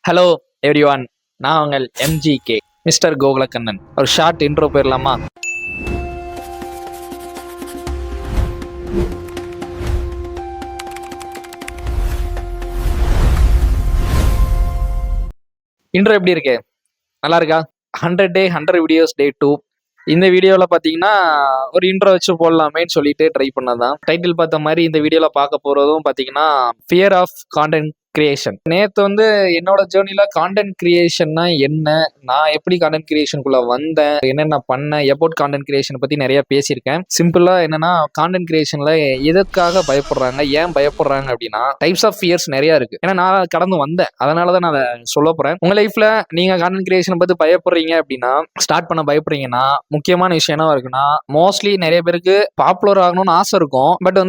Hello everyone, நான் உங்கள் MGK mister Gokulakannan. ஒரு ஷார்ட் இன்ட்ரோ போயிடலாமா? இன்ட்ரோ எப்படி இருக்கு? நல்லா இருக்கா? 100 டே 100 வீடியோஸ் டே 2. இந்த வீடியோவில் பார்த்தீங்கன்னா ஒரு இன்ட்ரோ வச்சு போடலாமேன்னு சொல்லிட்டு ட்ரை பண்ணதான். டைட்டில் பார்த்த மாதிரி இந்த வீடியோவில் பார்க்க போகிறதும் பார்த்தீங்கன்னா ஃபியர் ஆஃப் கான்டென்ட் கிரியேஷன். நேற்று என்னோட ஜேர்னில கான்டென்ட் கிரியேஷன்னா என்ன, நான் எப்படி கான்டென்ட் கிரியேஷனுக்குள்ள வந்தேன், என்னென்ன பண்ணேன், எபவுட் கான்டென்ட் கிரியேஷன் பற்றி நிறைய பேசியிருக்கேன். சிம்பிளா என்னன்னா, கான்டென்ட் கிரியேஷன்ல எதற்காக பயப்படுறாங்க, ஏன் பயப்படுறாங்க அப்படின்னா டைப்ஸ் ஆஃப் ஃபியர்ஸ் நிறைய இருக்கு. ஏன்னா நான் கடந்து வந்தேன், அதனால தான் நான் அதை சொல்ல போறேன். உங்க லைஃப்ல நீங்க கான்டென்ட் கிரியேஷன் பத்தி பயப்படுறீங்க அப்படின்னா, ஸ்டார்ட் பண்ண பயப்படுறீங்கன்னா, முக்கியமான விஷயம் என்ன இருக்குன்னா, மோஸ்ட்லி நிறைய பேருக்கு பாப்புலர் ஆகணும்னு ஆசை இருக்கும். பட்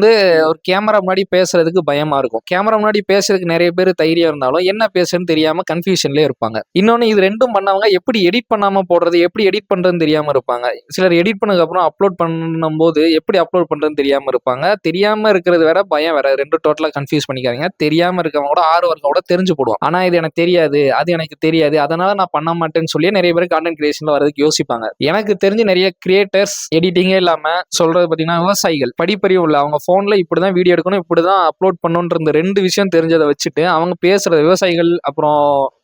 ஒரு கேமரா முன்னாடி பேசுறதுக்கு பயமா இருக்கும். கேமரா முன்னாடி பேசுறதுக்கு நிறைய பேர் தைரியம் இருந்தாலும் என்ன பேசுன்னு தெரியாம கன்ஃபியூஷன்லயே இருப்பாங்க. இன்னொன்னு, இது ரெண்டும் பண்ணவங்க எப்படி எடிட் பண்ணாம போடுறது, எப்படி எடிட் பண்றதுன்னு தெரியாம இருப்பாங்க. சிலர் எடிட் பண்ணதுக்கு அப்புறம் அப்லோட் பண்ணும்போது எப்படி அப்லோட் பண்றதுன்னு தெரியாம இருப்பாங்க. தெரியாம இருக்கிறது வேற, பயம் வேற. ரெண்டு டோட்டலா கன்ஃபியூஸ் பண்ணிக்காதீங்க. தெரியாம இருக்கவங்க கூட 6 வருஷம் கூட தெரிஞ்சு போடுவாங்க. ஆனா இது எனக்கு தெரியாது, அது எனக்கு தெரியாது, அதனால நான் பண்ண மாட்டேன்னு சொல்லி நிறைய பேர் கான்டென்ட் கிரியேஷன்ல வரதுக்கு யோசிப்பாங்க. எனக்கு தெரிஞ்சு நிறைய கிரியேட்டர்ஸ் எடிட்டிங்கே இல்லாம சொல்றது பாத்தீங்கன்னா, விவசாயிகள் படிப்பறிவு உள்ள, அவங்க போன்ல இப்படிதான் வீடியோ எடுக்கணும், இப்படிதான் அப்லோட் பண்ணணும்ன்ற இந்த 2 விஷயம் தெரிஞ்சதை வச்சுட்டு அவங்க பேசுற விவசாயிகள், அப்புறம்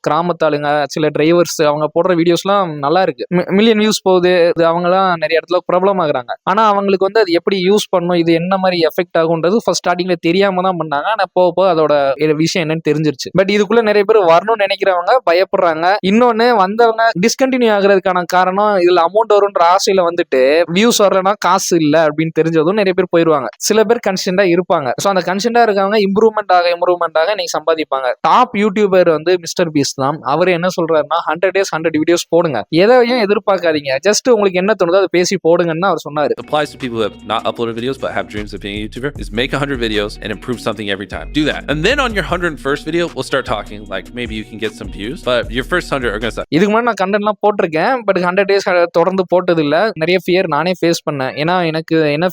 கிராமத்தாளுங்க, சில டிரைவர்ஸ், அவங்க போடுற வீடியோஸ்லாம் நல்லா இருக்கு, மில்லியன் வியூஸ் போகுது. அவங்கலாம் நிறைய இடத்துல ப்ராப்ளம் ஆகுறாங்க. ஆனா அவங்களுக்கு அது எப்படி யூஸ் பண்ணணும், இது என்ன மாதிரி எஃபெக்ட் ஆகுன்றது ஃபர்ஸ்ட் ஸ்டார்டிங்ல தெரியாம தான் பண்ணாங்க. ஆனா போக அதோட விஷயம் என்னன்னு தெரிஞ்சிருச்சு. பட் இதுக்குள்ள நிறைய பேர் வரணும்னு நினைக்கிறவங்க பயப்படுறாங்க. இன்னொன்னு, வந்தவங்க டிஸ்கண்டினியூ ஆகுறதுக்கான காரணம், இதுல அமௌண்ட் வரும்ன்ற ஆசையில வியூஸ் வரலன்னா காசு இல்ல அப்படின்னு தெரிஞ்சதும் நிறைய பேர் போயிருவாங்க. சில பேர் கன்சிஸ்டன்டா இருப்பாங்க. ஸோ அந்த கன்சிஸ்டன்டா இருக்கவங்க இம்ப்ரூவ்மெண்ட் ஆக நீங்க சம்பாதிப்பாங்க. டாப் யூடியூபர் மிஸ்டர் பீஸ்ட் தான். அவர் என்ன சொல்றாருன்னா, 100 days 100 வீடியோஸ் போடுங்க, எதையும் எதிர்பார்க்காதீங்க, ஜஸ்ட் உங்களுக்கு என்ன தோணுதோ அதை பேசி போடுங்கன்னு அவர் சொன்னாரு. Applies to people who have not uploaded videos but have dreams of being a YouTuber. Is make 100 videos and improve something every time. Do that, and then on your 101st video we'll start talking, like maybe you can get some views, but your first 100 are gonna suck. இதுக்கு முன்னாடி நான் கண்டென்ட்லாம் போட்டிருக்கேன், but 100 days தொடர்ந்து போட்டது இல்ல. நிறைய fear நானே face பண்ணேன். ஏன்னா எனக்கு என்ன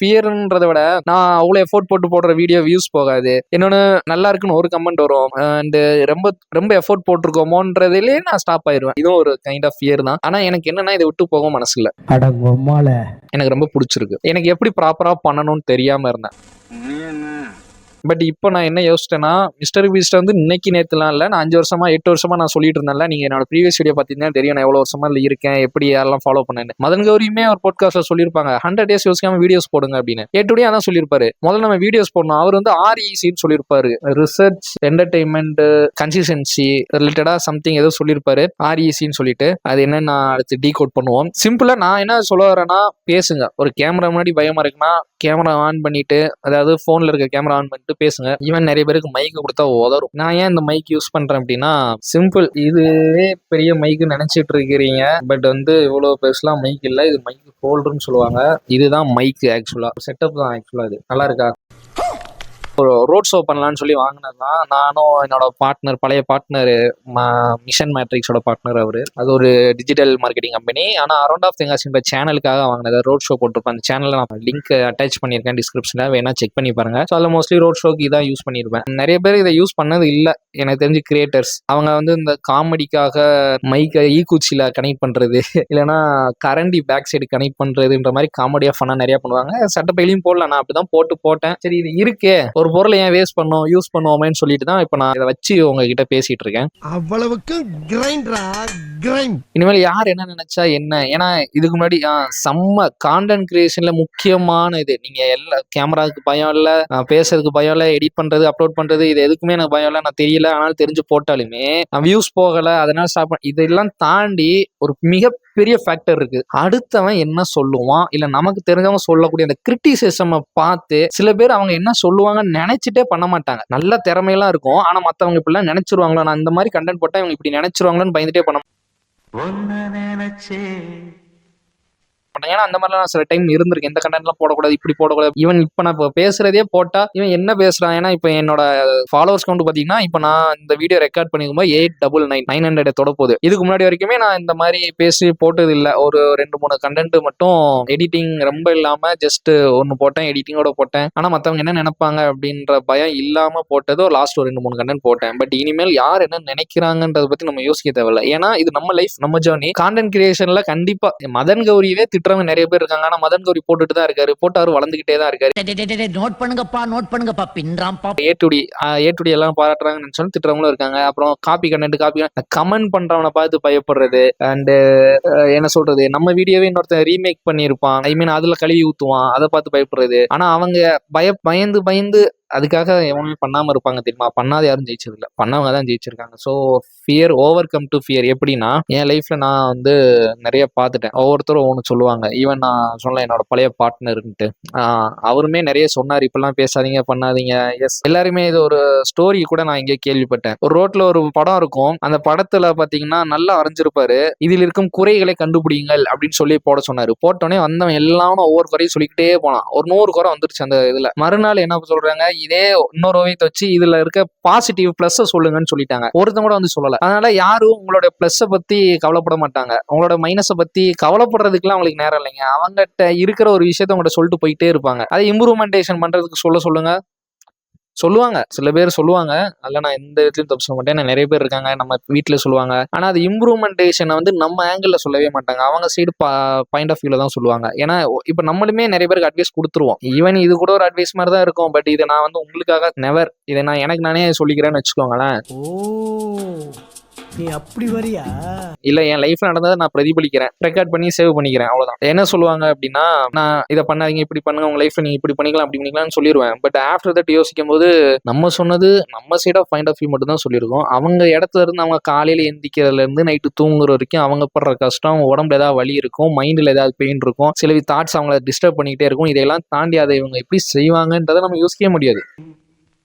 ஃபியர்ன்றதை விட, நான் அவ்வளவு எஃபோர்ட் போட்டு போடுற வீடியோ வியூஸ் போகாது, இன்னொன்னு நல்லா இருக்குன்னு ஒரு கமெண்ட் வரும், அண்ட் ரொம்ப ரொம்ப எஃபோர்ட் போட்டிருக்கோமோன்றதுலேயே நான் ஸ்டாப் ஆயிருவேன். இதுவும் ஒரு கைண்ட் ஆஃப் ஃபியர் தான். ஆனா எனக்கு என்னன்னா, இதை விட்டு போக மனசு இல்ல. எனக்கு ரொம்ப பிடிச்சிருக்கு. எனக்கு எப்படி ப்ராப்பரா பண்ணணும்னு தெரியாம இருந்தேன். பட் இப்போ நான் என்ன யோசிச்சேன்னா, மிஸ்டர் பீஸ்ட் இன்னைக்கு நேற்றுலாம் இல்லை, நான் 5 வருஷமா 8 வருஷமா நான் சொல்லிட்டு இருந்தேன்ல. நீங்க என்னோட ப்ரீவியஸ் வீடியோ பார்த்தீங்கன்னா தெரியும், நான் எவ்வளவு வருஷமா இருக்கேன், எப்படி யாரெல்லாம் ஃபாலோ பண்ணேன்னு. மதன் கௌரியுமே ஒரு பாட்காஸ்ட்ல சொல்லியிருப்பாங்க, 100 days யோசிக்காம வீடியோஸ் போடுங்க அப்படின்னு. ஏ அதான் சொல்லியிருப்பாரு, முதல்ல நம்ம வீடியோஸ் போடணும். அவர் RECன்னு சொல்லியிருப்பாரு, ரிசர்ச் என்டர்டைன்மெண்ட் கன்சிஸ்டன்சி ரிலேட்டடா சம்திங் ஏதோ சொல்லியிருப்பாரு, RECன்னு சொல்லிட்டு. அது என்ன நான் அடுத்து டீகோட் பண்ணுவோம். சிம்பிளா நான் என்ன சொல்ல வரேன்னா, பேசுங்க. ஒரு கேமரா முன்னாடி பயமா இருக்குன்னா கேமரா ஆன் பண்ணிட்டு, அதாவது போன்ல இருக்க கேமரா ஆன் பண்ணிட்டு பேசுங்க. ஈவன் நிறைய பேருக்கு மைக்கு கொடுத்தா உதறும். நான் ஏன் இந்த மைக் யூஸ் பண்றேன் அப்படின்னா, சிம்பிள், இதுவே பெரிய மைக்கு நினைச்சிட்டு இருக்கிறீங்க, பட் இவ்வளவு பெருசுலாம் மைக் இல்ல, இது மைக் ஹோல்டர்னு சொல்லுவாங்க. இதுதான் மைக், ஆக்சுவலா செட்டப் தான். ஆக்சுவலா இது நல்லா இருக்கா? ஒரு ரோட் ஷோ பண்ணலான்னு சொல்லி வாங்கினது தான். நானும் என்னோட பார்ட்னர், பழைய பார்ட்னர், மிஷன் மேட்ரிக்ஸோட பார்ட்னர் அவரு. அது ஒரு டிஜிட்டல் மார்க்கெட்டிங் கம்பெனி. ஆனால் அரௌண்ட் ஆஃப் திங்காஸ்ன்ற சேனலுக்காக வாங்கினது. ரோட் ஷோ போட்டிருப்பேன். அந்த சேனலில் நான் லிங்க் அட்டாச் பண்ணியிருக்கேன் டிஸ்கிரிப்ஷனில், வேணா செக் பண்ணி பாருங்க. ஸோ அதில் மோஸ்ட்லி ரோட் ஷோக்கு இதான் யூஸ் பண்ணியிருப்பேன். நிறைய பேர் இதை யூஸ் பண்ணது இல்லை எனக்கு தெரிஞ்சு. கிரியேட்டர்ஸ் அவங்க இந்த காமெடிக்காக மைக்கை ஈக்குச்சியில் கனெக்ட் பண்ணுறது, இல்லைன்னா கரண்டி பேக் சைடு கனெக்ட் பண்ணுறதுன்ற மாதிரி காமெடியாக ஃபன்னாக நிறைய பண்ணுவாங்க. சட்டப்பையிலையும் போடல, நான் அப்படிதான் போட்டேன். சரி, இது இருக்கே, ஒரு பொருளை ஏன் வேஸ்ட் பண்ணோம், யூஸ் பண்ணுவோமேன்னு சொல்லிட்டு தான் இப்போ நான் இதை வச்சு உங்ககிட்ட பேசிட்டு இருக்கேன். அவ்வளவுக்கு இனிமேல் யார் என்ன நினைச்சா என்ன. ஏன்னா இதுக்கு முன்னாடி செம்ம கான்டென்ட் கிரியேஷன்ல முக்கியமான இது, நீங்க எல்லா கேமராவுக்கு பயம் இல்லை, பேசுறதுக்கு பயம் இல்லை, எடிட் பண்றது அப்லோட் பண்றது இது எதுக்குமே எனக்கு பயம் இல்லை, நான் தெரியல, ஆனாலும் தெரிஞ்சு போட்டாலுமே வியூஸ் போகல, அதனால ஸ்டாப் பண்ண. இதெல்லாம் தாண்டி ஒரு மிகப்பெரிய ஃபேக்டர் இருக்கு. அடுத்தவன் என்ன சொல்லுவான், இல்ல நமக்கு தெரிஞ்சவங்க சொல்லக்கூடிய அந்த கிரிட்டிசிசம் பார்த்து சில பேர் அவங்க என்ன சொல்லுவாங்கன்னு நினைச்சிட்டே பண்ண மாட்டாங்க. நல்ல திறமையெல்லாம் இருக்கும், ஆனா மத்தவங்க இப்படிலாம் நினைச்சிருவாங்களா, நான் இந்த மாதிரி கண்டென்ட் போட்டா இவங்க இப்படி நினைச்சிருவாங்கன்னு பயந்துட்டே பண்ண. பண்ணேன். ஏன்னா அந்த மாதிரிலாம் சில டைம் இருந்திருக்கு. இந்த கண்டென்ட்லாம் போடக்கூடாது, இப்படி போடக்கூடாது. ஈவன் இப்ப நான் இப்போ பேசுறதே போட்டா இவன் என்ன பேசுறான்? ஏன்னா இப்ப என்னோட ஃபாலோவர்ஸ் கவுண்ட் பாத்தீங்கன்னா, இப்ப நான் இந்த வீடியோ ரெக்கார்ட் பண்ணிக்கும்போது 899 தொட போகுது. இதுக்கு முன்னாடி வரைக்குமே நான் இந்த மாதிரி பேசி போட்டது இல்ல. ஒரு 2-3 கண்டென்ட் மட்டும் எடிட்டிங் ரொம்ப இல்லாம ஜஸ்ட் ஒன்னு போட்டேன், எடிட்டிங்கோட போட்டேன். ஆனா மத்தவங்க என்ன நினைப்பாங்க அப்படின்ற பயம் இல்லாம போட்டது லாஸ்ட் ஒரு 2-3 கண்டென்ட் போட்டேன். பட் இனிமேல் யார் என்ன நினைக்கிறாங்கன்றத பத்தி நம்ம யோசிக்க தேவையில்ல. ஏன்னா இது நம்ம லைஃப், நம்ம ஜர்னி. கான்டென்ட் கிரியேஷன்ல கண்டிப்பா மதன் கௌரியவே திட்டுறவங்க நிறைய பேர் இருக்காங்க. ஆனா மதன் கௌரி போட்டுட்டு தான் இருக்காரு, போட்டாரு வளர்ந்துகிட்டே தான் இருக்காரு. நோட் பண்ணுங்கப்பா பின்றாம்பா. ஏட்டுடி எல்லாம் பாராட்டுறாங்கன்னு நினைச்சாலும் திட்டுறவங்களும் இருக்காங்க. அப்புறம் காப்பி கமெண்ட் பண்றவனை பார்த்து பயப்படுறது. அண்ட் என்ன சொல்றது, நம்ம வீடியோவே இன்னொருத்தன் ரீமேக் பண்ணியிருப்பான், ஐ மீன் அதுல கழுவி ஊத்துவான், அதை பார்த்து பயப்படுறது. ஆனா அவங்க பயந்து அதுக்காக எவனுமே பண்ணாம இருப்பாங்க தெரியுமா? பண்ணாத யாரும் ஜெயிச்சது இல்ல, பண்ணவங்க தான் ஜெயிச்சிருக்காங்க. So fear overcome to fear. எப்படின்னா என் லைஃப்ல நான் வந்து நிறைய பார்த்துட்டேன். ஒவ்வொருத்தரும் ஒன்று சொல்லுவாங்க. ஈவன் நான் சொன்ன என்னோட பழைய பார்ட்னருன்ட்டு அவருமே நிறைய சொன்னார், இப்பெல்லாம் பேசாதீங்க பண்ணாதீங்க. எஸ், எல்லாருமே இது ஒரு ஸ்டோரி கூட நான் இங்கே கேள்விப்பட்டேன். ஒரு ரோட்ல ஒரு படம் இருக்கும், அந்த படத்துல பாத்தீங்கன்னா நல்லா வரைஞ்சிருப்பாரு, இதில் இருக்கும் குறைகளை கண்டுபிடிங்கள் அப்படின்னு சொல்லி போட சொன்னாரு. போட்டோடனே வந்தவன் எல்லாம் ஒவ்வொரு குறையும் சொல்லிக்கிட்டே போனான். ஒரு 100 குறை வந்துருச்சு அந்த இதுல. மறுநாள் என்ன சொல்றாங்க, இதே இன்னொரு ஓவியத்தை வச்சு இதுல இருக்க பாசிட்டிவ் பிளஸ் சொல்லுங்கன்னு சொல்லிட்டாங்க. ஒருத்தன் கூட வந்து சொல்லல. அதனால யாரும் உங்களோட பிளஸ் பத்தி கவலைப்பட மாட்டாங்க. உங்களோட மைனஸை பத்தி கவலைப்படுறதுக்குலாம் அவங்களுக்கு நேரம் இல்லைங்க. அவங்ககிட்ட இருக்கிற ஒரு விஷயத்த உங்கள்கிட்ட சொல்லிட்டு போயிட்டே இருப்பாங்க. அதை இம்ப்ரூவ்மெண்டேஷன் பண்றதுக்கு சொல்லுங்க. சொல்லுவாங்க, சில பேர் சொல்லுவாங்க. அதில் நான் எந்த விதத்திலும் தப்பு சொல்ல மாட்டேன். நிறைய பேர் இருக்காங்க நம்ம வீட்டில் சொல்லுவாங்க. ஆனால் அது இம்ப்ரூவ்மெண்டேஷனை வந்து நம்ம ஆங்கிளில் சொல்லவே மாட்டாங்க. அவங்க சைடு பாயிண்ட் ஆஃப் வியூல தான் சொல்லுவாங்க. ஏன்னா இப்போ நம்மளுமே நிறைய பேருக்கு அட்வைஸ் கொடுத்துருவோம். ஈவன் இது கூட ஒரு அட்வைஸ் மாதிரி தான் இருக்கும். பட் இதை நான் வந்து உங்களுக்காக நெவர், இதை நான் எனக்கு நானே சொல்லிக்கிறேன்னு வச்சுக்கோங்களேன். நீ அப்படி வரியா? இல்ல, என் லைஃப்ல நடந்ததை நான் பிரதிபலிக்கிறேன், ரெக்கார்ட் பண்ணி சேவ் பண்ணிக்கிறேன், அவ்வளவுதான். என்ன சொல்லுவாங்க அப்படின்னா, நான் இதை பண்ணாதீங்க, இப்படி பண்ணுங்க, உங்க லைஃப்ல நீங்க இப்படி பண்ணிக்கலாம் அப்படி பண்ணிக்கலாம்னு சொல்லிடுவேன். பட் ஆஃப்டர் தட் யோசிக்கும் போது நம்ம சொன்னது நம்ம side of point of view மட்டும் தான் சொல்லியிருக்கோம். அவங்க இடத்துல இருந்து அவங்க காலையில எந்திக்கிறதுல இருந்து நைட்டு தூங்குற வரைக்கும் அவங்க படுற கஷ்டம், அவங்க உடம்புல ஏதாவது வலி இருக்கும், மைண்ட்ல ஏதாவது பெயின் இருக்கும், சில தாட்ஸ் அவங்கள டிஸ்டர்ப் பண்ணிக்கிட்டே இருக்கும். இதையெல்லாம் தாண்டி அதை இவங்க எப்படி செய்வாங்கன்றதை நம்ம யோசிக்கவே முடியாது.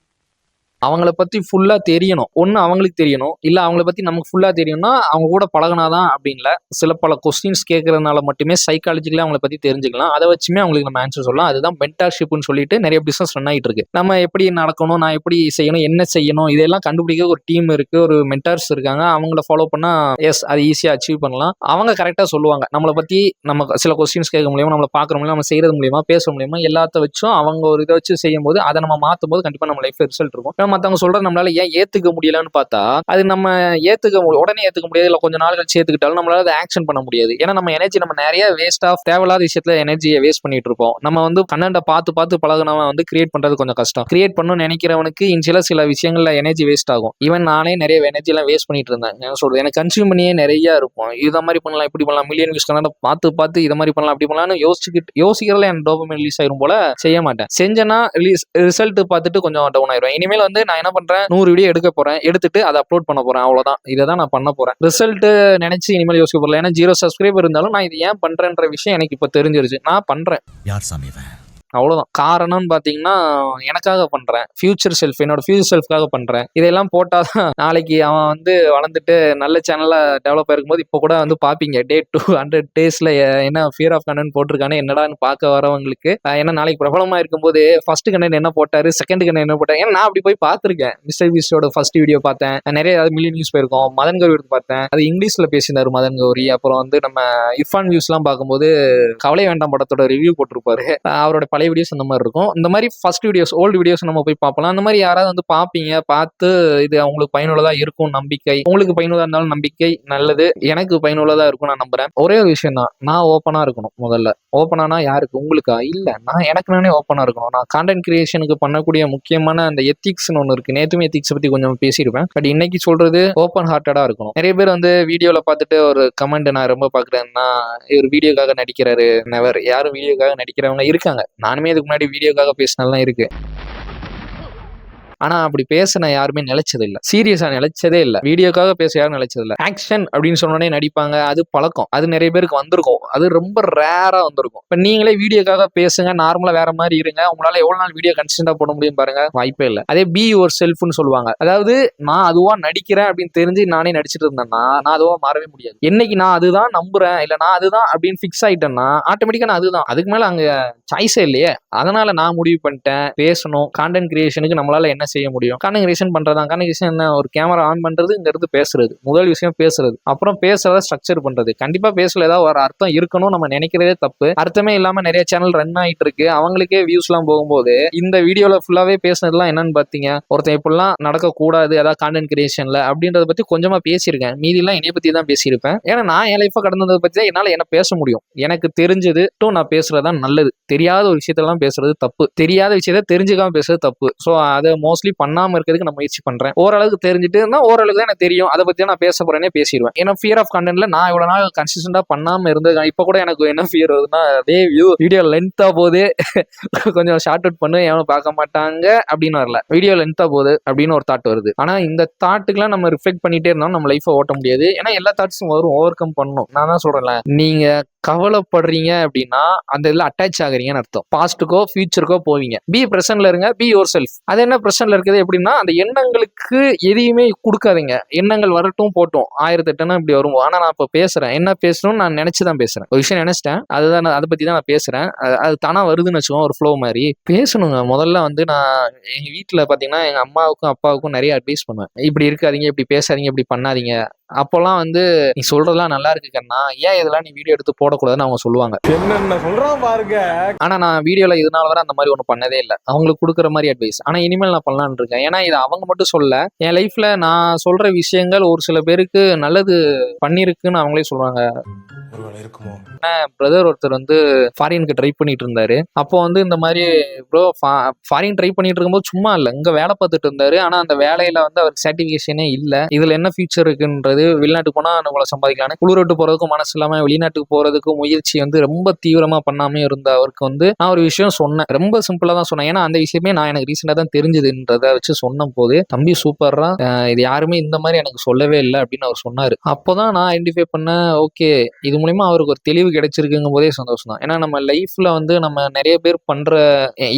அவங்கள பத்தி ஃபுல்லா தெரியணும். ஒன்று அவங்களுக்கு தெரியணும், இல்லை அவங்கள பத்தி நமக்கு ஃபுல்லா தெரியும்னா அவங்க கூட பழகினாதான் அப்படின்ல. சில பல கொஸ்டின்ஸ் கேட்கறதுனால மட்டுமே சைக்காலஜிக்கலா அவங்கள பத்தி தெரிஞ்சுக்கலாம். அதை வச்சுமே அவங்களுக்கு நம்ம ஆன்சர் சொல்லலாம். அதுதான் மென்டார்ஷிப்னு சொல்லிட்டு நிறைய பிசினஸ் ரன் ஆகிட்டு இருக்கு. நம்ம எப்படி நடக்கணும், நான் எப்படி செய்யணும், என்ன செய்யணும், இதெல்லாம் கண்டுபிடிக்க ஒரு டீம் இருக்கு, ஒரு மென்டார்ஸ் இருக்காங்க. அவங்கள ஃபாலோ பண்ணா எஸ் அது ஈஸியா அச்சீவ் பண்ணலாம். அவங்க கரெக்டா சொல்லுவாங்க. நம்மளை பத்தி நம்ம சில கொஸ்டின்ஸ் கேட்க முடியுமா, நம்மளை பார்க்குற முடியுமா, நம்ம செய்யறது மூலியமா, பேச முடியுமா, எல்லாத்த வச்சும் அவங்க ஒரு இதை வச்சு செய்யும் போது அதை நம்ம மாற்றும் போது கண்டிப்பா நம்ம லைஃப்ல ரிசல்ட் இருக்கும். மற்றவங்க சொல்றது நம்மளால ஏன் ஏத்துக்க முடியலன்னு பார்த்தா, அது நம்ம உடனே ஏத்துக்க முடியாது, இல்லை கொஞ்சம் நாள் கழிச்சு ஏத்துக்கிட்டாலும் நம்மளால அதை ஆக்ஷன் பண்ண முடியாது. ஏன்னா நம்ம எனர்ஜி நம்ம நிறைய வேஸ்ட் ஆஃப் தேவையில்லாத விஷயத்துல எனர்ஜியை வேஸ்ட் பண்ணிட்டு இருப்போம். நம்ம வந்து கண்டென்ட்டை பார்த்து பழகினவன் வந்து கிரியேட் பண்றது கொஞ்சம் கஷ்டம். கிரியேட் பண்ணணும்னு நினைக்கிறவனுக்கு சில விஷயங்கள்ல எனர்ஜி வேஸ்ட் ஆகும். ஈவன் நானே நிறைய எனர்ஜி எல்லாம் வேஸ்ட் பண்ணிட்டு இருந்தேன். என்ன சொல்றது, எனக்கு கன்சியூம் பண்ணியே நிறைய இருக்கும். இதை மாதிரி பண்ணலாம், இப்படி பண்ணலாம், மில்லியன் வியூஸ் கண்டென்ட் பார்த்து இதை மாதிரி பண்ணலாம், அப்படி பண்ணலாம்னு யோசிக்கிறதுல எனக்கு டோபமைன் ரிலீஸ் ஆயிரும் போல செய்ய மாட்டேன். செஞ்சேன்னா ரிசல்ட் பார்த்துட்டு கொஞ்சம் டவுன் ஆயிரும். இனிமேல் வந்து நான் என்ன பண்றேன், 100 வீடியோ எடுக்க போறேன், எடுத்துட்டு அதை அப்லோட் பண்ண போறேன், அவ்வளவுதான். இதை தான் நான் பண்ண போறேன். ரிசல்ட் நினைச்சு இனிமேல் யோசிக்க போறேன். ஏன்னா 0 சப்ஸ்கிரைபர் இருந்தாலும் நான் இது ஏன் பண்றேன்ற விஷயம் எனக்கு இப்ப தெரிஞ்சிருச்சு. நான் பண்றேன், யார் சாமி அவ்வளவுதான். காரணம்னு பாத்தீங்கன்னா எனக்காக பண்றேன், ஃபியூச்சர் செல்ஃப், என்னோட ஃபியூச்சர் செல்ஃப்காக பண்றேன். இதெல்லாம் போட்டாதான் நாளைக்கு அவன் வந்து வளர்ந்துட்டு நல்ல சேனல்ல டெவலப் ஆயிருக்கும் போது இப்ப கூட வந்து பாப்பீங்க டே 200 டேஸ்ல என்ன ஃபியர் ஆஃப் கண்டென்ட் போட்டிருக்கானே என்னடான்னு பார்க்க வரவங்களுக்கு. ஏன்னா நாளைக்கு பிரபலமா இருக்கும்போது ஃபர்ஸ்ட் கண்டென்ட் என்ன போட்டாரு, செகண்ட் கண்டென்ட் என்ன போட்டாரு. ஏன்னா நான் அப்படி போய் பார்த்திருக்கேன். மிஸ்டர் பீஸ்டோட ஃபர்ஸ்ட் வீடியோ பார்த்தேன், நிறைய மில்லியன் வியூஸ் போயிருக்கோம். மதன் கௌரி எடுத்து பார்த்தேன், அது இங்கிலீஷ்ல பேசினாரு மதன் கௌரி. அப்புறம் வந்து நம்ம இர்ஃபான் வியூஸ் எல்லாம் பார்க்கும்போது கவலை வேண்டாம் படத்தோட ரிவ்யூ போட்டிருப்பாரு. அவரோட பழைய வீடியோஸ் அந்த மாதிரி இருக்கும். இந்த மாதிரி ஃபர்ஸ்ட் வீடியோஸ், ஓல்டு வீடியோஸ் நம்ம போய் பார்ப்பலாம். அந்த மாதிரி யாராவது வந்து பார்ப்பீங்க, பார்த்து இது அவங்களுக்கு பயனுள்ளதா இருக்கும் நம்பிக்கை. உங்களுக்கு பயனுள்ளதா இருந்தாலும் நம்பிக்கை நல்லது, எனக்கு பயனுள்ளதா இருக்கும் நான் நம்புறேன். ஒரே ஒரு விஷயம் தான், நான் ஓப்பனா இருக்கணும். முதல்ல ஓப்பனானா யாருக்கு, உங்களுக்கா? இல்ல, நான் எனக்கு நானே ஓப்பனா இருக்கணும். நான் கான்டென்ட் கிரியேஷனுக்கு பண்ணக்கூடிய முக்கியமான அந்த எத்திக்ஸ்னு ஒன்று இருக்கு. நேத்துமே எத்திக்ஸ் பத்தி கொஞ்சம் பேசியிருப்பேன். பட் இன்னைக்கு சொல்றது ஓப்பன் ஹார்ட்டடா இருக்கணும். நிறைய பேர் வந்து வீடியோல பார்த்துட்டு ஒரு கமெண்ட் நான் ரொம்ப பாக்குறேன்னா, ஒரு வீடியோக்காக நடிக்கிறாரு. நெவர், யாரும் வீடியோக்காக நடிக்கிறவங்க இருக்காங்க. நானுமே இதுக்கு முன்னாடி வீடியோக்காக பேசினாலாம் இருக்கு. ஆனா அப்படி பேசின யாருமே நிலைச்சது இல்ல, சீரியஸா நிலைச்சதே இல்ல, வீடியோக்காக பேச யாரும் நிலைச்சது இல்ல. ஆக்ஷன் அப்படின்னு சொன்னோடனே நடிப்பாங்க, அது பழக்கம், அது நிறைய பேருக்கு வந்திருக்கும், அது ரொம்ப ரேரா வந்திருக்கும். இப்ப நீங்களே வீடியோக்காக பேசுங்க, நார்மலா வேற மாதிரி இருங்க, உங்களால எவ்வளவு நாள் வீடியோ கன்சிஸ்டன்டா போட முடியும் பாருங்க, வாய்ப்பே இல்லை. அதே பி யுவர் செல்ஃப்னு சொல்லுவாங்க, அதாவது நான் அதுவா நடிக்கிறேன் அப்படின்னு தெரிஞ்சு நானே நடிச்சிட்டு இருந்தேன்னா நான் அதுவா மாறவே முடியாது. என்னைக்கு நான் அதுதான் நம்புறேன் இல்ல நான் அதுதான் அப்படின்னு ஃபிக்ஸ் ஆயிட்டேன்னா ஆட்டோமேட்டிக்கா நான் அதுதான், அதுக்கு மேல அங்க சாய்ஸே இல்லையே. அதனால நான் முடிவு பண்ணிட்டேன் பேசணும். கான்டென்ட் கிரியேஷனுக்கு நம்மளால என்ன செய்ய முடியும், கான்டென்ட் கிரியேஷன் பண்றதா. கான்டென்ட் கிரியேஷன் என்ன, ஒரு கேமரா ஆன் பண்றது, இங்க இருந்து பேசுறது, முதல் விஷயம் பேசுறது, அப்புறம் பேசுறத ஸ்ட்ரக்சர் பண்றது. கண்டிப்பா பேசல ஏதாவது ஒரு அர்த்தம் இருக்கணும், நம்ம நினைக்கிறதே தப்பு. அர்த்தமே இல்லாம நிறைய சேனல் ரன் ஆயிட்டு இருக்கு, அவங்களுக்கே வியூஸ் எல்லாம் போகும்போது இந்த வீடியோல ஃபுல்லாவே பேசுனதுலாம் என்னன்னு பாத்தீங்க, ஒருத்தன் இப்படிலாம் நடக்கக்கூடாது அதாவது கான்டென்ட் கிரியேஷன்ல அப்படின்றத பத்தி கொஞ்சமா பேசியிருக்கேன், மீதி எல்லாம் என்னைய பத்தி தான் பேசியிருப்பேன். ஏன்னா நான் என் லைஃபை கடந்ததை பத்தி தான் என்னால என்ன பேச முடியும். எனக்கு தெரிஞ்சது நான் பேசுறதுதான் நல்லது, தெரியாத ஒரு விஷயத்தெல்லாம் பேசுறது தப்பு, தெரியாத விஷயத்த தெரிஞ்சுக்காம பேசுறது தப்பு. ஸோ அதை மோஸ்ட்லி பண்ணாம இருக்கிறதுக்கு நான் முயற்சி பண்றேன். ஓரளவுக்கு தெரிஞ்சுட்டு இருந்தால் ஓரளவுக்கு தான் எனக்கு தெரியும், அதை பத்தி நான் பேச போறேனே பேசிடுவேன். ஏன்னா ஃபியர் ஆஃப் கண்டென்ட்ல நான் இவ்வளவு நாள் கன்சிஸ்டன்டா பண்ணாம இருந்தது. இப்போ கூட எனக்கு என்ன ஃபியர் வருதுன்னா, வீடியோ லென்த்தா போகுது கொஞ்சம் ஷார்ட் அவுட் பண்ணு எவனும் பார்க்க மாட்டாங்க அப்படின்னு வரல, வீடியோ லென்த்தா போகுது அப்படின்னு ஒரு தாட் வருது. ஆனா இந்த தாட்டுக்கெல்லாம் நம்ம ரிஃப்ளெக்ட் பண்ணிட்டே இருந்தோம் நம்ம லைஃபை ஓட்ட முடியாது. ஏன்னா எல்லா தாட்ஸும் வரும், ஓவர் கம் பண்ணணும். நான் தான் சொல்றேன்ல, நீங்க கவலைப்படுறீங்க அப்படின்னா அந்த இதுல அட்டாச் ஆகுறீங்கன்னு அர்த்தம். பாஸ்ட்டுக்கோ ஃபியூச்சருக்கோ போவீங்க. பி பிரசன்ட்ல இருங்க, பி யுவர் செல்ஃப். அது என்ன பிரசன்ட்ல இருக்குது எப்படின்னா, அந்த எண்ணங்களுக்கு எதையுமே கொடுக்காதீங்க. எண்ணங்கள் வரட்டும் போட்டும், 1008 இப்படி வரும். ஆனா நான் இப்ப பேசுறேன், என்ன பேசணும்னு நான் நினைச்சுதான் பேசுறேன். ஒரு விஷயம் நினைச்சிட்டேன், அதுதான் அதை பத்தி தான் நான் பேசுறேன். அது தானா வருதுன்னு வச்சுக்கோங்க, ஒரு ஃப்ளோ மாதிரி பேசணுங்க. முதல்ல வந்து நான் எங்க வீட்டுல பாத்தீங்கன்னா எங்க அம்மாவுக்கும் அப்பாவுக்கும் நிறைய அட்வைஸ் பண்ணுவேன். இப்படி இருக்காதீங்க, இப்படி பேசாதீங்க, இப்படி பண்ணாதீங்க. அப்போல்லாம் வந்து நீ சொல்றதெல்லாம் நல்லா இருக்கு கண்ணா, ஏன் இதெல்லாம் நீ வீடியோ எடுத்து போடக்கூடாதுன்னு அவங்க சொல்லுவாங்க. என்னென்ன சொல்றான் பாருங்க. ஆனா நான் வீடியோல இதனால வரை அந்த மாதிரி ஒண்ணு பண்ணதே இல்லை, அவங்களுக்கு கொடுக்குற மாதிரி அட்வைஸ். ஆனா இனிமேல் நான் பண்ணலான்னு இருக்கேன். ஏன்னா இது அவங்க மட்டும் சொல்ல, என் லைஃப்ல நான் சொல்ற விஷயங்கள் ஒரு சில பேருக்கு நல்லது பண்ணிருக்குன்னு அவங்களே சொல்றாங்க. இருக்குமோ பிரதர் ஒருத்தர் வந்து ஃபாரினுக்கு ட்ரை பண்ணிட்டு இருந்தாரு. அப்போ வந்து இந்த மாதிரி ப்ரோ ஃபாரின் ட்ரை பண்ணிட்டு இருக்கும்போது சும்மா இல்லை, இங்க வேலை பார்த்துட்டு இருந்தாரு. ஆனா அந்த வேலையில வந்து அவருக்கு சர்டிபிகேஷனே இல்லை. இதுல என்ன ஃபியூச்சர் இருக்குன்றது, வெளிநாட்டுக்கு போனா நம்மளை சம்பாதிக்கலாம், குளிர் விட்டு போறதுக்கும் மனசு இல்லாம வெளிநாட்டுக்கு போறதுக்கும் முயற்சி வந்து ரொம்ப தீவிரமா பண்ணாமே இருந்த அவருக்கு வந்து நான் ஒரு விஷயம் சொன்னேன், ரொம்ப சிம்பிளா தான் சொன்னேன். ஏன்னா அந்த விஷயமே நான் எனக்கு ரீசெண்டா தான் தெரிஞ்சதுன்றதை வச்சு சொன்ன போது, தம்பி சூப்பர்ரா, இது யாருமே இந்த மாதிரி எனக்கு சொல்லவே இல்லை அப்படின்னு அவர் சொன்னாரு. அப்போதான் நான் ஐடென்டிஃபை பண்ணேன், ஓகே இது மூலியமா அவருக்கு ஒரு தெளிவு கிடைச்சிருக்குங்கும் போதே சந்தோஷம் தான். ஏன்னா நம்ம லைஃப்ல வந்து நம்ம நிறைய பேர் பண்ற,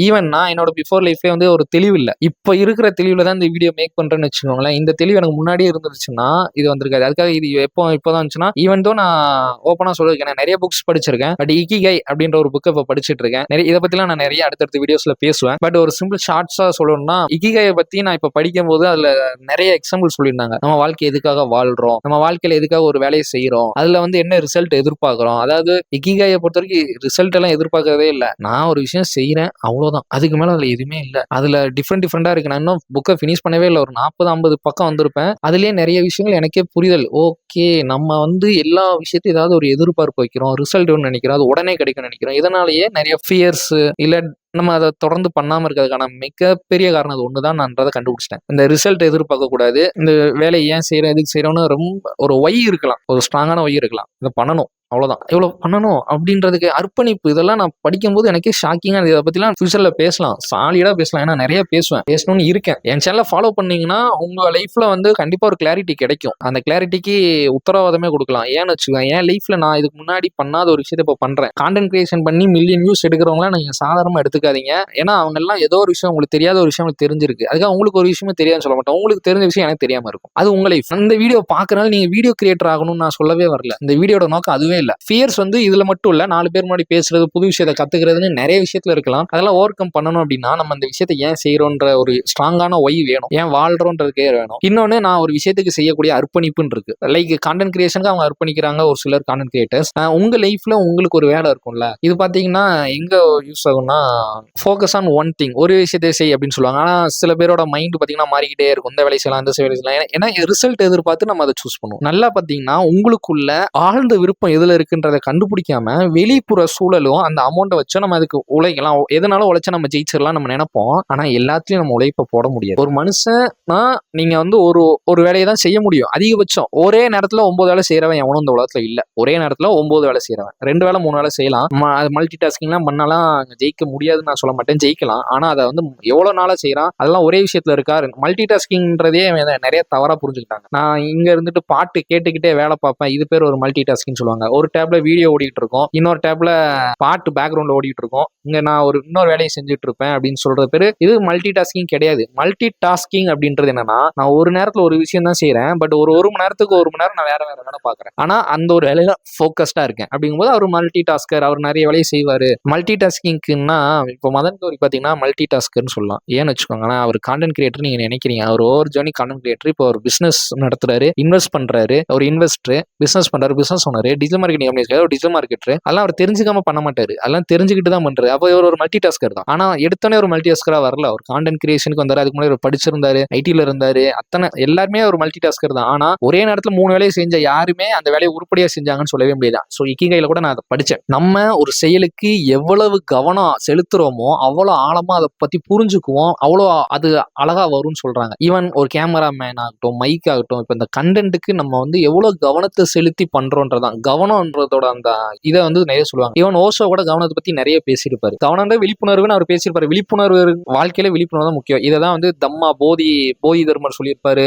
ஈவன் நான் என்னோட பிஃபோர் லைஃப்ல வந்து ஒரு தெளிவு இல்லை, இப்ப இருக்கிற தெளிவுல தான் இந்த வீடியோ மேக் பண்றேன்னு வச்சுக்கோங்களேன். இந்த தெளிவு எனக்கு முன்னாடியே இருந்துச்சுன்னா இது வந்திருக்காது. அதுக்காக இது இப்போதான் இருந்துச்சுன்னா, ஈவன் தான் நான் ஓப்பனா சொல்லிருக்கேன், நான் நிறைய புக்ஸ் படிச்சிருக்கேன். பட் இக்கிகை அப்படின்ற ஒரு புக்கை இப்போ படிச்சுட்டு இருக்கேன். நிறைய இதை பத்திலாம் நான் நிறைய அடுத்தடுத்த வீடியோஸ்ல பேசுவேன். பட் ஒரு சிம்பிள் ஷார்ட்ஸா சொல்லணும்னா, இக்கிகையை பத்தி நான் இப்ப படிக்கும் போது அதுல நிறைய எக்ஸாம்பிள் சொல்லியிருந்தாங்க. நம்ம வாழ்க்கை எதுக்காக வாழ்றோம், நம்ம வாழ்க்கையில எதுக்காக ஒரு வேலையை செய்யறோம், அதுல வந்து என்ன ரிசல்ட் எதிர்பார்க்கிறோம். அதாவது இக்கிகாயை பொறுத்த வரைக்கும் ரிசல்ட் எல்லாம் எதிர்பார்க்கறதே இல்லை, நான் ஒரு விஷயம் செய்யறேன் அவ்வளவுதான், அதுக்கு மேல அதுல எதுவுமே இல்லை. அதுல டிஃப்ரெண்டா இருக்கு. நான் இன்னும் புக்கை ஃபினிஷ் பண்ணவே இல்லை, ஒரு 40-50 பக்கம் வந்திருப்பேன். அதுலயே நிறைய விஷயங்கள் எனக்கே புரிதல். ஓகே நம்ம வந்து எல்லா விஷயத்தையும் ஏதாவது ஒரு எதிர்பார்ப்பு வைக்கிறோம், ரிசல்ட் ஒன்று நினைக்கிறோம், அது உடனே கிடைக்கும்னு நினைக்கிறோம். இதனாலேயே நிறைய ஃபியர்ஸ் இல்ல நம்ம அதை தொடர்ந்து பண்ணாம இருக்கிறதுக்கான மிகப்பெரிய காரணம் அது ஒண்ணுதான் நான்றதை கண்டுபிடிச்சிட்டேன். இந்த ரிசல்ட் எதிர்பார்க்க கூடாது, இந்த வேலையை ஏன் செய்யறோம் எதுக்கு செய்யறோம்னு ரொம்ப ஒரு ஒய் இருக்கலாம், ஒரு ஸ்ட்ராங்கான ஒய் இருக்கலாம், இதை பண்ணணும் அவ்வளவுதான், இவ்வளவு பண்ணணும் அப்படின்றதுக்கு அர்ப்பணிப்பு. இதெல்லாம் நான் படிக்கும்போது எனக்கே ஷாக்கிங்கா இதை பத்திலாம் ஃபியூச்சர்ல பேசலாம், சாலிடா பேசலாம். ஏன்னா நிறைய பேசணும்னு இருக்கேன். என் சேனலை ஃபாலோ பண்ணீங்கன்னா உங்க லைஃப்ல வந்து கண்டிப்பா ஒரு கிளாரிட்டி கிடைக்கும். அந்த கிளாரிட்டிக்கு உத்தரவாதமே கொடுக்கலாம். ஏன்னு வச்சுக்கோங்க, என் லைஃப்ல நான் இதுக்கு முன்னாடி பண்ணாத ஒரு விஷயத்தை இப்போ பண்றேன். கான்டென்ட் கிரியேஷன் பண்ணி மில்லியன் வியூஸ் எடுக்கிறவங்களாம் நீங்க சாதாரணமா எடுத்துக்காதீங்க. ஏன்னா அவங்க எல்லாம் ஏதோ ஒரு விஷயம் உங்களுக்கு தெரியாத ஒரு விஷயம் உங்களுக்கு தெரிஞ்சிருக்கு, அதுக்காக உங்களுக்கு ஒரு விஷயமே தெரியாதுன்னு சொல்ல மாட்டோம். உங்களுக்கு தெரிஞ்ச விஷயம் எனக்கு தெரியாம இருக்கும், அது உங்க லைஃப். அந்த வீடியோ பாக்குறதுனால நீங்க வீடியோ கிரியேட்டர் ஆகணும்னு நான் சொல்லவே வரல. இந்த வீடியோட நோக்கம் அதுவே இல்ல. ஃபியர்ஸ் வந்து இதுல மட்டும் இல்ல, 4 பேர் முன்னாடி பேசுறது, புது விஷயத்தை கத்துக்கிறதுன்னு நிறைய விஷயத்துல இருக்கலாம். அதெல்லாம் ஓவர் கம் பண்ணணும் அப்படின்னா நம்ம அந்த விஷயத்தை ஏன் செய்யறோன்ற ஒரு ஸ்ட்ராங்கான ஒய் வேணும், ஏன் வாழ்றோன்றதுக்கே வேணும். இன்னொன்னு, நான் ஒரு விஷயத்துக்கு செய்யக்கூடிய அர்ப்பணிப்புன்னு இருக்கு. லைக் கான்டென்ட் கிரியேஷனுக்கு அவங்க அர்ப்பணிக்கிறாங்க ஒரு சிலர் கான்டென்ட் கிரியேட்டர்ஸ். உங்க லைஃப்ல உங்களுக்கு ஒரு வேலை இருக்கும்ல, இது பாத்தீங்கன்னா எங்க யூஸ் ஆகும்னா, ஃபோக்கஸ் ஆன் ஒன் திங், ஒரு விஷயத்தை செய் அப்படின்னு சொல்லுவாங்க. ஆனா சில பேரோட மைண்ட் பாத்தீங்கன்னா மாறிக்கிட்டே இருக்கும், இந்த வேலை செய்யலாம் அந்த வேலை செய்யலாம். ஏன்னா ரிசல்ட் எதிர்பார்த்து நம்ம அதை சூஸ் பண்ணுவோம். நல்லா பாத்தீங்கன்னா உங்களுக்குள்ள ஆழ்ந்த விருப்பம் எதுல இடத்துல இருக்குன்றதை கண்டுபிடிக்காம வெளிப்புற சூழலும் அந்த அமௌண்ட்டை வச்சு நம்ம அதுக்கு உழைக்கலாம், எதனாலும் உழைச்சா நம்ம ஜெயிச்சிடலாம் நம்ம நினைப்போம். ஆனா எல்லாத்துலயும் நம்ம உழைப்பை போட முடியாது. ஒரு மனுஷனா நீங்க வந்து ஒரு வேலையை தான் செய்ய முடியும் அதிகபட்சம். ஒரே நேரத்துல 9 வேலை செய்யறவன் எவனும் இந்த உலகத்துல இல்ல. ஒரே நேரத்துல 9 வேலை செய்யறவன் 2 வேலை 3 வேலை செய்யலாம். மல்டி டாஸ்கிங்லாம் பண்ணலாம் ஜெயிக்க முடியாதுன்னு நான் சொல்ல மாட்டேன், ஜெயிக்கலாம். ஆனா அதை வந்து எவ்வளவு நாளா செய்யறான், அதெல்லாம் ஒரே விஷயத்துல இருக்கா. மல்டி டாஸ்கிங்ன்றதே நிறைய தவறா புரிஞ்சுக்கிட்டாங்க. நான் இங்க இருந்துட்டு பாட்டு கேட்டுக்கிட்டே வேலை பார்ப்பேன், இது பேர் ஒரு மல்டி டாஸ்கிங் சொல்லுவாங்க. ஒரு டேப்ல வீடியோ ஓடிட்டு இருக்கும், இன்னொரு டேப்ல பாட்டு பேக்ரவுண்ட்ல ஓடிட்டு இருக்கும், இங்க நான் இன்னொரு வேலையை செஞ்சுட்டு இருப்பேன் அப்படின்னு சொல்றது பேரு இது மல்டி டாஸ்கிங் கிடையாது. மல்டி டாஸ்கிங் அப்படின்றது என்னன்னா, நான் ஒரு நேரத்துல ஒரு விஷயம் தான் செய்யறேன், பட் ஒரு மணி நேரத்துக்கு 1 மணி நேரம் நான் வேற வேலை பாக்குறேன். ஆனா அந்த ஒரு வேலையில போக்கஸ்டா இருக்கேன் அப்படிங்கும்போது அவர் மல்டி டாஸ்கர், அவர் நிறைய வேலையை செய்வாரு. மல்டி டாஸ்கிங்க்குன்னா இப்போ மதன் கௌரி பாத்தீங்கன்னா மல்டி டாஸ்கர்னு சொல்லலாம். ஏன்னு வச்சுக்கோங்க, ஆனா அவர் கான்டென்ட் கிரியேட்டர் நீங்க நினைக்கிறீங்க, அவர் ஓவர் ஜர்னி கான்டென்ட் கிரியேட்டர். இப்போ ஒரு பிசினஸ் நடத்துறாரு, இன்வெஸ்ட் பண்றாரு, ஒரு இன்வெஸ்டர், பிசினஸ் பண்றாரு, business owner, digital marketing company ஒரு டிஜிட்டல் மார்க்கெட்டர். அதெல்லாம் அவர் தெரிஞ்சுக்காம பண்ண மாட்டாரு, அதெல்லாம் தெரிஞ்சுக்கிட்டு தான் பண்றாரு. அப்போ இவர் ஒரு மல்டி டாஸ்கர் தான். ஆனா எடுத்தோடனே ஒரு மல்டி டாஸ்கரா வரல. ஒரு கான்டென்ட் கிரியேஷனுக்கு வந்தாரு, அதுக்கு முன்னாடி படிச்சிருந்தாரு, ஐடில இருந்தாரு, அத்தனை எல்லாருமே ஒரு மல்டி டாஸ்கர் தான். ஆனா ஒரே நேரத்துல 3 வேலையை செஞ்ச யாருமே அந்த வேலையை உருப்படியா செஞ்சாங்கன்னு சொல்லவே முடியாது. ஸோ இக்கிகையில கூட நான் அதை படிச்சேன். நம்ம ஒரு செயலுக்கு எவ்வளவு கவனம் செலுத்துறோமோ அவ்வளவு ஆழமா அதை பத்தி புரிஞ்சுக்குவோம், அவ்வளோ அது அழகா வரும்னு சொல்றாங்க. ஈவன் ஒரு கேமராமேன் ஆகட்டும், மைக் ஆகட்டும், இப்போ இந்த கண்டென்ட்டுக்கு நம்ம வந்து எவ்வளவு கவனத்தை செலுத்தி பண்றோன்றதான் கவனம்ன்றதோட அந்த இதை வந்து நிறைய சொல்லுவாங்க. ஈவன் ஓஷோ கூட கவனத்தை பத்தி நிறைய பேசியிருப்பாரு. கவனம்ன்ற விழிப்புணர்வுன்னு அவர் பேசியிருப்பாரு. விழிப்புணர்வு வாழ்க்கையில விழிப்புணர்வு தான் முக்கியம். இதை தான் வந்து தம்மா போதி தர்மர் சொல்லியிருப்பாரு,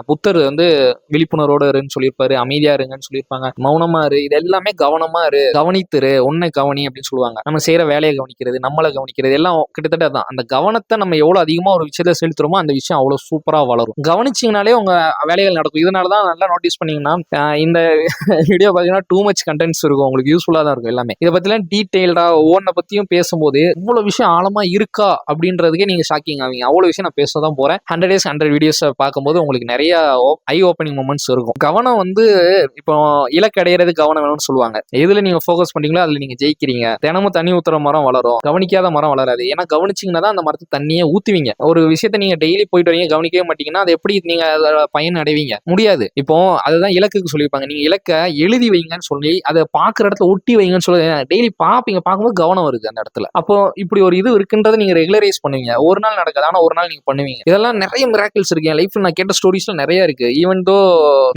புத்தர் வந்து விழிப்புணர்வோட இருன்னு சொல்லியிருப்பாரு, அமைதியா இருங்கன்னு சொல்லியிருப்பாங்க, மௌனமா இரு, இது எல்லாமே கவனமா இரு, கவனித்துரு, உன்னை கவனி அப்படின்னு சொல்லுவாங்க. நம்ம செய்யற வேலையை கவனிக்கிறது, நம்மளை கவனிக்கிறது எல்லாம் கிட்டத்தட்ட தான். அந்த கவனத்தை நம்ம எவ்வளவு அதிகமா ஒரு விஷயத்த செலுத்துறோமோ அந்த விஷயம் அவ்வளவு சூப்பரா வளரும். கவனிச்சிங்கனாலே உங்க வேலைகள் நடக்கும். இதனாலதான் நல்லா நோட்டீஸ் பண்ணீங்கன்னா இந்த வீடியோ பாத்தீங்கன்னா டூ மச் கண்டென்ட்ஸ் இருக்கும், உங்களுக்கு யூஸ்ஃபுல்லா தான் இருக்கும் எல்லாமே. இதை பத்திலாம் டீடைல்டா ஒவ்வொன்றை பத்தியும் பேசும்போது இவ்வளவு விஷயம் ஆழமா இருக்கா அப்படின்றதுக்கே நீங்க ஷாக்கிங் ஆவீங்க. அவ்வளவு விஷயம் நான் பேசதான் போறேன். 100 days 100 வீடியோஸ் பார்க்கும்போது உங்களுக்கு நிறைய ஐ ஓப்பனிங் மொமெண்ட்ஸ் இருக்கும். கவனம் வந்து இப்போ இலக்கு அடையிறது கவனம் வேணும்னு சொல்லுவாங்க. எதுல நீங்க ஃபோக்கஸ் பண்றீங்களோ அதுல நீங்க ஜெயிக்கிறீங்க. தினமும் தண்ணி ஊத்துற மரம் வளரும், கவனிக்காத மரம் வளராது. ஏன்னா கவனிச்சிங்கன்னா தான் அந்த மரத்தை தண்ணியே ஊத்துவீங்க. ஒரு விஷயத்த நீங்க டெய்லி போயிட்டு வரீங்க, கவனிக்கவே மாட்டீங்கன்னா அது எப்படி நீங்க பயன் அடைவீங்க? முடியாது. இப்போ அதுதான் இலக்குக்கு சொல்லியிருப்பாங்க, நீங்க இலக்க எழுதி வைங்கன்னு சொல்லி அதை பாக்குற இடத்துல ஒட்டி வைங்கன்னு சொல்லி டெய்லி பாப்பீங்க, பார்க்கும்போது கவனம் வருது அந்த இடத்துல. அப்போ இப்படி ஒரு இது இருக்குன்றதை நீங்க ரெகுலரைஸ் பண்ணுவீங்க. ஒரு நாள் நடக்காது, ஆனா ஒரு நாள் நீங்க பண்ணுவீங்க. இதெல்லாம் நிறைய மிராக்கிள்ஸ் இருக்கு என் லைஃப்ல. நான் கேட்ட ஸ்டோரிஸ்ல நிறைய இருக்கு. ஈவன் தோ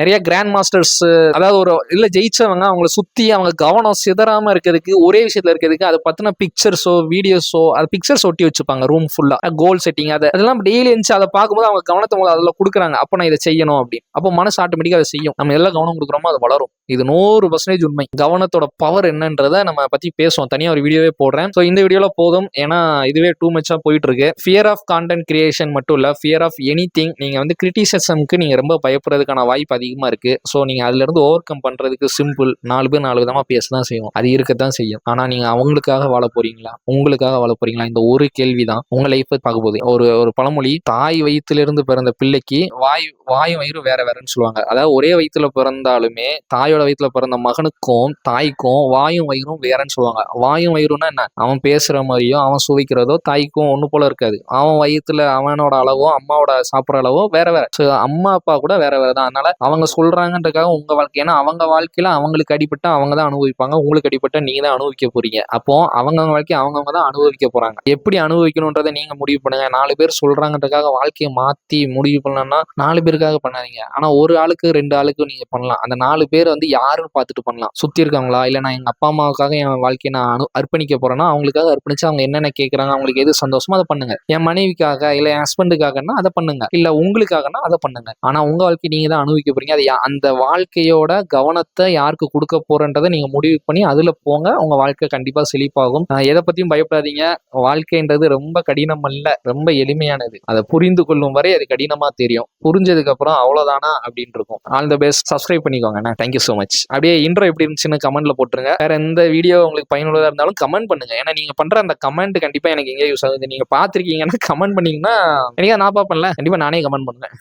நிறைய கிராண்ட் மாஸ்டர்ஸ், அதாவது ஒரு இல்ல ஜெயிச்சவங்க, அவங்களை சுத்தி அவங்க கவனம் சிதறாம இருக்கிறதுக்கு, ஒரே விஷயத்துல இருக்கிறதுக்கு அதை பத்தின பிக்சர்ஸோ வீடியோஸோ, அது பிக்சர்ஸ் ஒட்டி வச்சுப்பாங்க ரூம் ஃபுல்லா, கோல் செட்டிங், அதெல்லாம் டெய்லி இருந்துச்சு. அதை பார்க்கும்போது அவங்க கவனத்தை அதில் கொடுக்குறாங்க. அப்போ நான் இதை செய்யணும் அப்படின்னு. அப்போ மனசு ஆட்டோமேட்டிக்கா அதை செய்யும். நம்ம எல்லாம் கவனம் கொடுக்குறோமோ அது வளரும். இது 100% உண்மை. கவனத்தோட பவர் என்னன்றதை நம்ம பத்தி பேசுவோம், தனியா ஒரு வீடியோவே போடுறேன். ஸோ இந்த வீடியோல போதும், ஏன்னா இதுவே டூ மச்சா போயிட்டு இருக்கு. ஃபியர் ஆஃப் கான்டென்ட் கிரியேஷன் மட்டும் இல்ல, ஃபியர் ஆஃப் எனிதிங். நீங்க வந்து கிரிட்டிசிசம்க்கு நீங்க ரொம்ப பயப்படுறதுக்கான வாய்ப்பு அதிகமா இருக்கு. ஸோ நீங்க அதுல இருந்து ஓவர் கம் பண்றதுக்கு சிம்பிள், 4 பேர் 4 விதமா பேசதான் செய்யும், அது இருக்கத்தான் செய்யும். ஆனா நீங்க அவங்களுக்காக வாழ போறீங்களா, உங்களுக்காக வாழ போறீங்களா? இந்த ஒரு கேள்விதான் உங்க லைஃப் பார்க்க போகுது. ஒரு பழமொழி, தாய் வயிற்றிலிருந்து பிறந்த பிள்ளைக்கு வாயும் வயிறு வேற வேறன்னு சொல்லுவாங்க. அதாவது ஒரே வயிற்றுல பிறந்தாலுமே தாயோட வயிற்றுல பிறந்த மகனுக்கும் தாய்க்கும் வாயும் வயிறும் வேறன்னு சொல்லுவாங்க. வாயும் வயிறுனா என்ன? அவன் பேசுற மாதிரியோ அவன் சுவைக்கிறதோ தாய்க்கும் ஒண்ணு போல இருக்காது. அவன் வயிற்றுல அவனோட அளவோ அம்மாவோட சாப்பிட்ற அளவோ வேற வேற. அம்மா அப்பா கூட வேற வேற தான். அதனால அவங்க சொல்றாங்கன்றக்காக உங்க வாழ்க்கை, ஏன்னா அவங்க வாழ்க்கையில அவங்களுக்கு அடிபட்டா அவங்க தான் அனுபவிப்பாங்க, உங்களுக்கு அடிபட்டா நீங்க தான் அனுபவிக்க போறீங்க. அப்போ அவங்க வாழ்க்கையை அவங்கவுங்க தான் அனுபவிக்க போறாங்க. எப்படி அனுபவிக்கணும்ன்றதை நீங்க முடிவு பண்ணுங்க. 4 பேர் சொல்றாங்கன்றக்காக வாழ்க்கையை மாத்தி முடிவு பண்ணணும்னா 4 பேருக்காக பண்ணாதீங்க. ஆனா ஒரு ஆளுக்கு 2 ஆளுக்கு நீங்க பண்ணலாம். அந்த 4 பேர் வந்து யாருன்னு பார்த்துட்டு பண்ணலாம். சுத்தி இருக்காங்களா, இல்ல நான் எங்க அப்பா அம்மாவுக்காக என் வாழ்க்கையை நான் அர்ப்பணிக்க போறேன்னா அவங்களுக்காக அர்ப்பணிச்சு அவங்க என்னென்ன கேட்கறாங்க, அவங்களுக்கு எது சந்தோஷமோ அதை பண்ணுங்க. என் மனைவிக்காக இல்ல என் ஹஸ்பண்டுக்காகன்னா அதை பண்ணுங்க, இல்ல உங்களுக்காகனா அதை பண்ணுங்க. ஆனா உங்க வாழ்க்கையை நீங்க தான் அனுபவிக்க போறீங்க. அது அந்த வாழ்க்கையோட கவனத்தை யாருக்கு கொடுக்க போறன்றதை நீங்க முடிவு பண்ணி அதுல போங்க. உங்க வாழ்க்கை கண்டிப்பா செழிப்பாகும். எதை பத்தியும் பயப்படாதீங்க. வாழ்க்கைன்றது ரொம்ப கடினம் அல்ல, ரொம்ப எளிமையானது. அதை புரிந்து கொள்ளும் வரை அது கடினமா தெரியும். புரிஞ்சதுக்கு அப்புறம் அவ்வளவுதானா அப்படின்னு இருக்கும். All the best. சப்ஸ்கிரைப் பண்ணிக்கோங்க. Thank you so much. அப்படியே இன்ட்ரோ எப்படி இருந்துச்சுன்னு கமெண்ட்ல போட்டுருங்க. வேற எந்த வீடியோ உங்களுக்கு பயனுள்ளதா இருந்தாலும் கமெண்ட் பண்ணுங்க. ஏன்னா நீங்க பண்ற அந்த கமெண்ட் கண்டிப்பா எனக்கு எங்கே யூஸ் ஆகுது. நீங்க பாத்திருக்கீங்கன்னா கமெண்ட் பண்ணீங்கன்னா எனக்கு நான் பாப்பேன்ல, கண்டிப்பா நானே கமெண்ட் பண்ணுவேன்.